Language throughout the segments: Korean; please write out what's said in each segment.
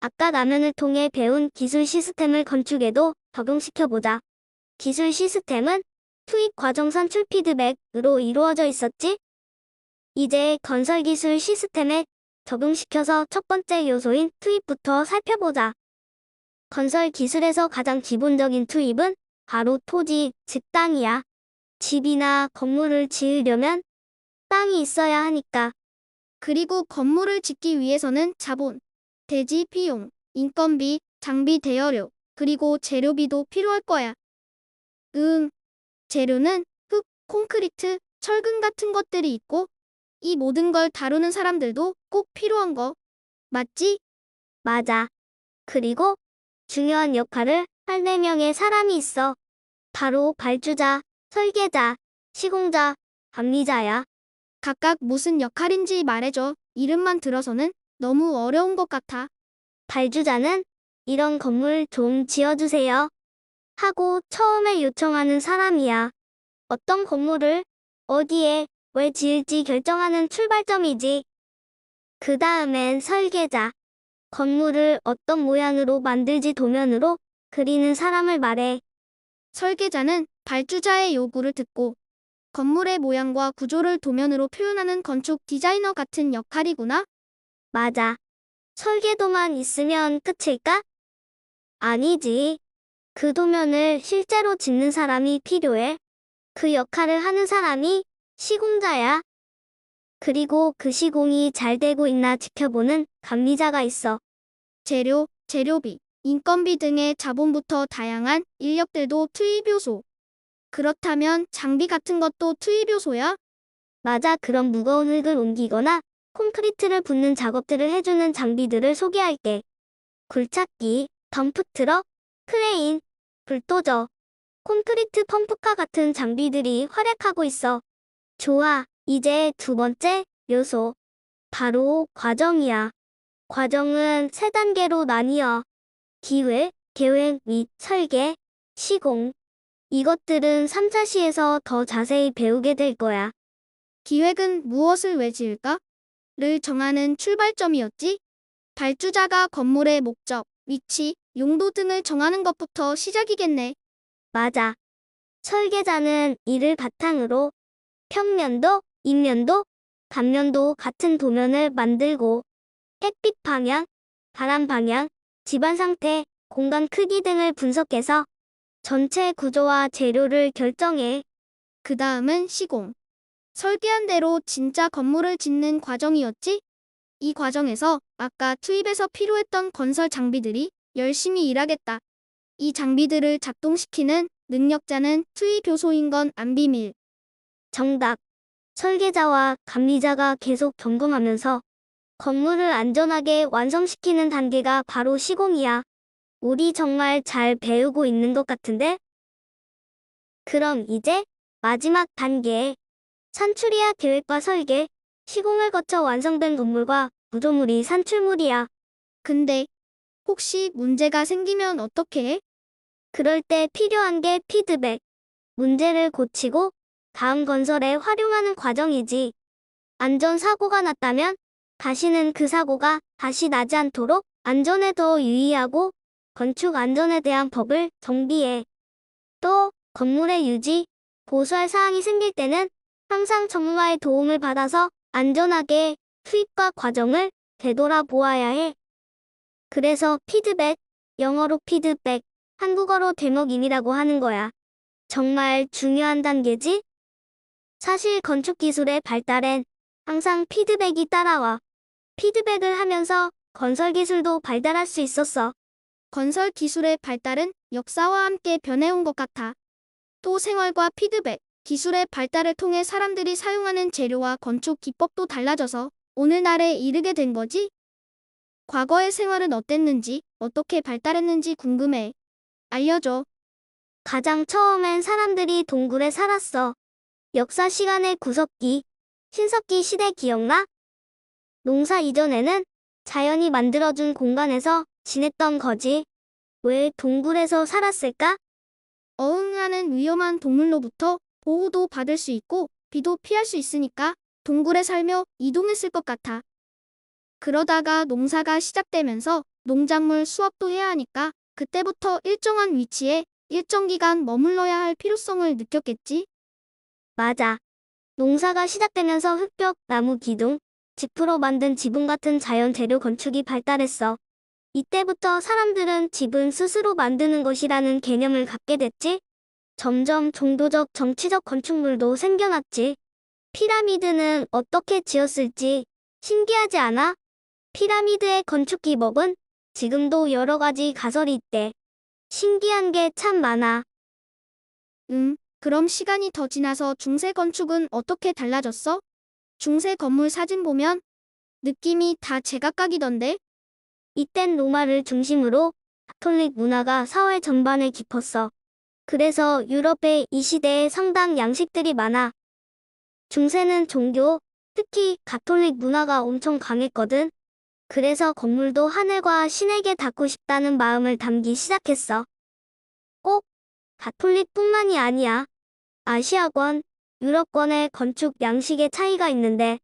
아까 라면을 통해 배운 기술 시스템을 건축에도 적용시켜보자. 기술 시스템은 투입 과정 산출 피드백으로 이루어져 있었지? 이제 건설 기술 시스템에 적용시켜서 첫 번째 요소인 투입부터 살펴보자. 건설 기술에서 가장 기본적인 투입은 바로 토지, 즉 땅이야. 집이나 건물을 지으려면 땅이 있어야 하니까. 그리고 건물을 짓기 위해서는 자본, 대지 비용, 인건비, 장비 대여료, 그리고 재료비도 필요할 거야. 재료는 흙, 콘크리트, 철근 같은 것들이 있고 이 모든 걸 다루는 사람들도 꼭 필요한 거. 맞지? 맞아. 그리고 중요한 역할을 할 4명의 사람이 있어. 바로 발주자, 설계자, 시공자, 감리자야. 각각 무슨 역할인지 말해줘. 이름만 들어서는 너무 어려운 것 같아. 발주자는 이런 건물 좀 지어주세요 하고 처음에 요청하는 사람이야. 어떤 건물을 어디에 왜 지을지 결정하는 출발점이지. 그 다음엔 설계자. 건물을 어떤 모양으로 만들지 도면으로 그리는 사람을 말해. 설계자는 발주자의 요구를 듣고 건물의 모양과 구조를 도면으로 표현하는 건축 디자이너 같은 역할이구나. 맞아. 설계도만 있으면 끝일까? 아니지. 그 도면을 실제로 짓는 사람이 필요해. 그 역할을 하는 사람이 시공자야. 그리고 그 시공이 잘 되고 있나 지켜보는 감리자가 있어. 재료, 재료비, 인건비 등의 자본부터 다양한 인력들도 투입 요소. 그렇다면 장비 같은 것도 투입 요소야? 맞아. 그런 무거운 흙을 옮기거나 콘크리트를 붓는 작업들을 해주는 장비들을 소개할게. 굴착기, 덤프트럭, 크레인, 불도저, 콘크리트 펌프카 같은 장비들이 활약하고 있어. 좋아. 이제 두 번째 요소. 바로 과정이야. 과정은 3단계로 나뉘어. 기획, 계획 및 설계, 시공. 이것들은 3차 시에서 더 자세히 배우게 될 거야. 기획은 무엇을 왜 지을까? 를 정하는 출발점이었지? 발주자가 건물의 목적, 위치, 용도 등을 정하는 것부터 시작이겠네. 맞아. 설계자는 이를 바탕으로 평면도, 인면도, 단면도 같은 도면을 만들고 햇빛 방향, 바람 방향, 집안 상태, 공간 크기 등을 분석해서 전체 구조와 재료를 결정해. 그 다음은 시공. 설계한 대로 진짜 건물을 짓는 과정이었지? 이 과정에서 아까 투입에서 필요했던 건설 장비들이 열심히 일하겠다. 이 장비들을 작동시키는 능력자는 투입 요소인 건 안 비밀. 정답. 설계자와 감리자가 계속 점검하면서 건물을 안전하게 완성시키는 단계가 바로 시공이야. 우리 정말 잘 배우고 있는 것 같은데? 그럼 이제 마지막 단계. 산출이야. 계획과 설계, 시공을 거쳐 완성된 건물과 구조물이 산출물이야. 근데 혹시 문제가 생기면 어떻게 해? 그럴 때 필요한 게 피드백. 문제를 고치고 다음 건설에 활용하는 과정이지. 안전사고가 났다면 다시는 그 사고가 다시 나지 않도록 안전에 더 유의하고 건축 안전에 대한 법을 정비해. 또 건물의 유지, 보수할 사항이 생길 때는 항상 전문가의 도움을 받아서 안전하게 투입과 과정을 되돌아보아야 해. 그래서 피드백, 영어로 피드백, 한국어로 대목임이라고 하는 거야. 정말 중요한 단계지? 사실 건축 기술의 발달엔 항상 피드백이 따라와. 피드백을 하면서 건설 기술도 발달할 수 있었어. 건설 기술의 발달은 역사와 함께 변해온 것 같아. 또 생활과 피드백, 기술의 발달을 통해 사람들이 사용하는 재료와 건축 기법도 달라져서 오늘날에 이르게 된 거지? 과거의 생활은 어땠는지, 어떻게 발달했는지 궁금해. 알려줘. 가장 처음엔 사람들이 동굴에 살았어. 역사 시간의 구석기, 신석기 시대 기억나? 농사 이전에는 자연이 만들어준 공간에서 지냈던 거지. 왜 동굴에서 살았을까? 어흥하는 위험한 동물로부터 보호도 받을 수 있고 비도 피할 수 있으니까 동굴에 살며 이동했을 것 같아. 그러다가 농사가 시작되면서 농작물 수확도 해야 하니까 그때부터 일정한 위치에 일정 기간 머물러야 할 필요성을 느꼈겠지? 맞아. 농사가 시작되면서 흙벽, 나무 기둥, 지프로 만든 지붕 같은 자연 재료 건축이 발달했어. 이때부터 사람들은 집은 스스로 만드는 것이라는 개념을 갖게 됐지. 점점 종교적, 정치적 건축물도 생겨났지. 피라미드는 어떻게 지었을지 신기하지 않아? 피라미드의 건축 기법은 지금도 여러 가지 가설이 있대. 신기한 게 참 많아. 그럼 시간이 더 지나서 중세 건축은 어떻게 달라졌어? 중세 건물 사진 보면 느낌이 다 제각각이던데? 이땐 로마를 중심으로 가톨릭 문화가 사회 전반에 깊었어. 그래서 유럽의 이 시대에 성당 양식들이 많아. 중세는 종교, 특히 가톨릭 문화가 엄청 강했거든. 그래서 건물도 하늘과 신에게 닿고 싶다는 마음을 담기 시작했어. 꼭 가톨릭뿐만이 아니야. 아시아권, 유럽권의 건축 양식의 차이가 있는데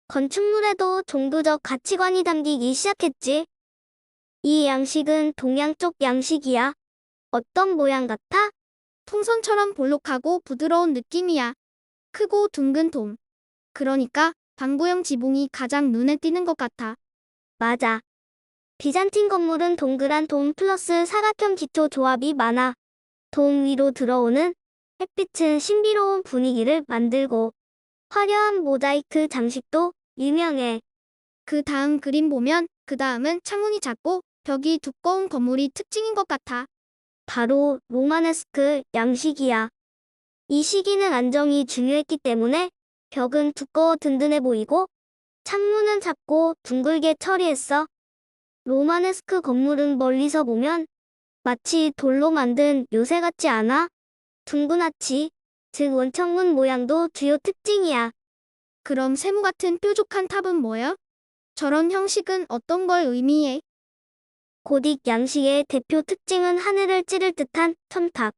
건축물에도 종교적 가치관이 담기기 시작했지. 이 양식은 동양 쪽 양식이야. 어떤 모양 같아? 풍선처럼 볼록하고 부드러운 느낌이야. 크고 둥근 돔. 그러니까 방구형 지붕이 가장 눈에 띄는 것 같아. 맞아. 비잔틴 건물은 동그란 돔 플러스 사각형 기초 조합이 많아. 돔 위로 들어오는 햇빛은 신비로운 분위기를 만들고 화려한 모자이크 장식도 유명해. 그 다음 그림 보면 그 다음은 창문이 작고 벽이 두꺼운 건물이 특징인 것 같아. 바로 로마네스크 양식이야. 이 시기는 안정이 중요했기 때문에 벽은 두꺼워 든든해 보이고 창문은 작고 둥글게 처리했어. 로마네스크 건물은 멀리서 보면 마치 돌로 만든 요새 같지 않아? 둥근 아치, 즉 원창문 모양도 주요 특징이야. 그럼 세모 같은 뾰족한 탑은 뭐야? 저런 형식은 어떤 걸 의미해? 고딕 양식의 대표 특징은 하늘을 찌를 듯한 첨탑,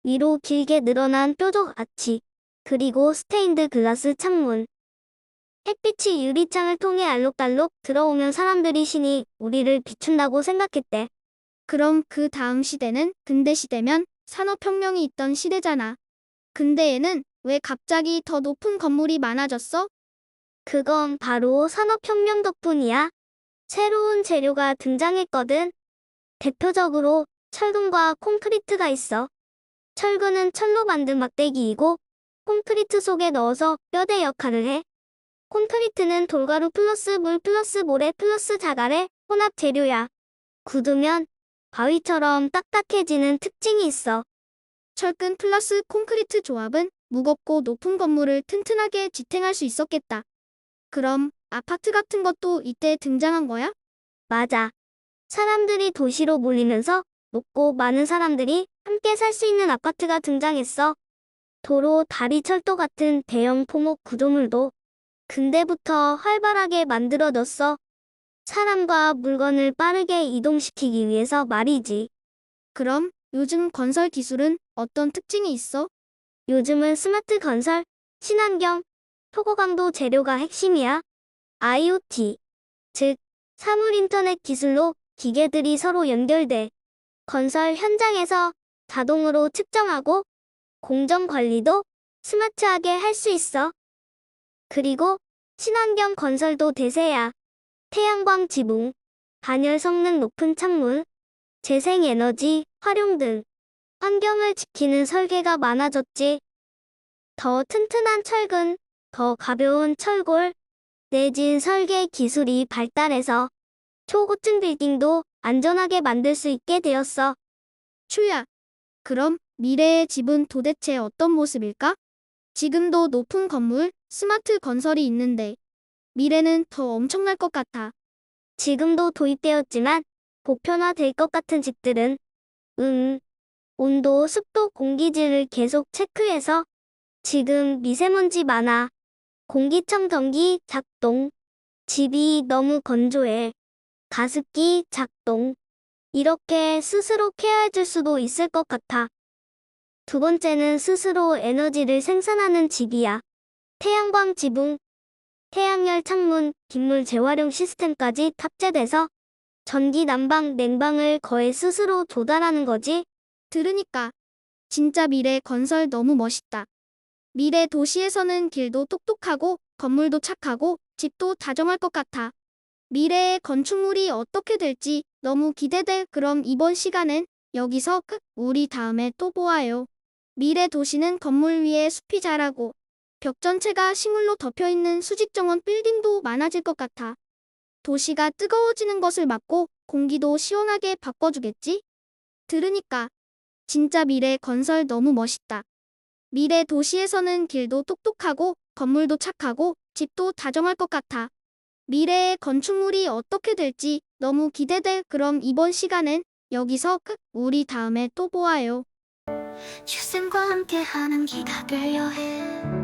위로 길게 늘어난 뾰족 아치, 그리고 스테인드 글라스 창문. 햇빛이 유리창을 통해 알록달록 들어오면 사람들이 신이 우리를 비춘다고 생각했대. 그럼 그 다음 시대는 근대 시대면 산업혁명이 있던 시대잖아. 근대에는 왜 갑자기 더 높은 건물이 많아졌어? 그건 바로 산업혁명 덕분이야. 새로운 재료가 등장했거든. 대표적으로 철근과 콘크리트가 있어. 철근은 철로 만든 막대기이고 콘크리트 속에 넣어서 뼈대 역할을 해. 콘크리트는 돌가루 플러스 물 플러스 모래 플러스 자갈의 혼합 재료야. 굳으면 바위처럼 딱딱해지는 특징이 있어. 철근 플러스 콘크리트 조합은 무겁고 높은 건물을 튼튼하게 지탱할 수 있었겠다. 그럼 아파트 같은 것도 이때 등장한 거야? 맞아. 사람들이 도시로 몰리면서 높고 많은 사람들이 함께 살 수 있는 아파트가 등장했어. 도로, 다리, 철도 같은 대형 토목 구조물도 근대부터 활발하게 만들어졌어. 사람과 물건을 빠르게 이동시키기 위해서 말이지. 그럼 요즘 건설 기술은 어떤 특징이 있어? 요즘은 스마트 건설, 친환경, 초고강도 재료가 핵심이야. IoT, 즉 사물 인터넷 기술로 기계들이 서로 연결돼 건설 현장에서 자동으로 측정하고 공정 관리도 스마트하게 할 수 있어. 그리고 친환경 건설도 대세야. 태양광 지붕, 단열 성능 높은 창문, 재생에너지 활용 등 환경을 지키는 설계가 많아졌지. 더 튼튼한 철근, 더 가벼운 철골, 내진 설계 기술이 발달해서 초고층 빌딩도 안전하게 만들 수 있게 되었어. 추야. 그럼 미래의 집은 도대체 어떤 모습일까? 지금도 높은 건물, 스마트 건설이 있는데 미래는 더 엄청날 것 같아. 지금도 도입되었지만 보편화될 것 같은 집들은 온도, 습도, 공기질을 계속 체크해서 지금 미세먼지 많아. 공기청정기 작동. 집이 너무 건조해. 가습기 작동. 이렇게 스스로 케어해줄 수도 있을 것 같아. 두 번째는 스스로 에너지를 생산하는 집이야. 태양광 지붕, 태양열 창문, 빗물 재활용 시스템까지 탑재돼서 전기, 난방, 냉방을 거의 스스로 조달하는 거지. 들으니까 진짜 미래 건설 너무 멋있다. 미래 도시에서는 길도 똑똑하고 건물도 착하고 집도 다정할 것 같아. 미래의 건축물이 어떻게 될지 너무 기대돼. 그럼 이번 시간은 여기서 끝. 우리 다음에 또 보아요. 미래 도시는 건물 위에 숲이 자라고 벽 전체가 식물로 덮여 있는 수직정원 빌딩도 많아질 것 같아. 도시가 뜨거워지는 것을 막고 공기도 시원하게 바꿔주겠지? 들으니까 진짜 미래 건설 너무 멋있다. 미래 도시에서는 길도 똑똑하고 건물도 착하고 집도 다정할 것 같아. 미래의 건축물이 어떻게 될지 너무 기대돼. 그럼 이번 시간은 여기서 끝. 우리 다음에 또 보아요. 유쌤과 함께하는 기가별 여행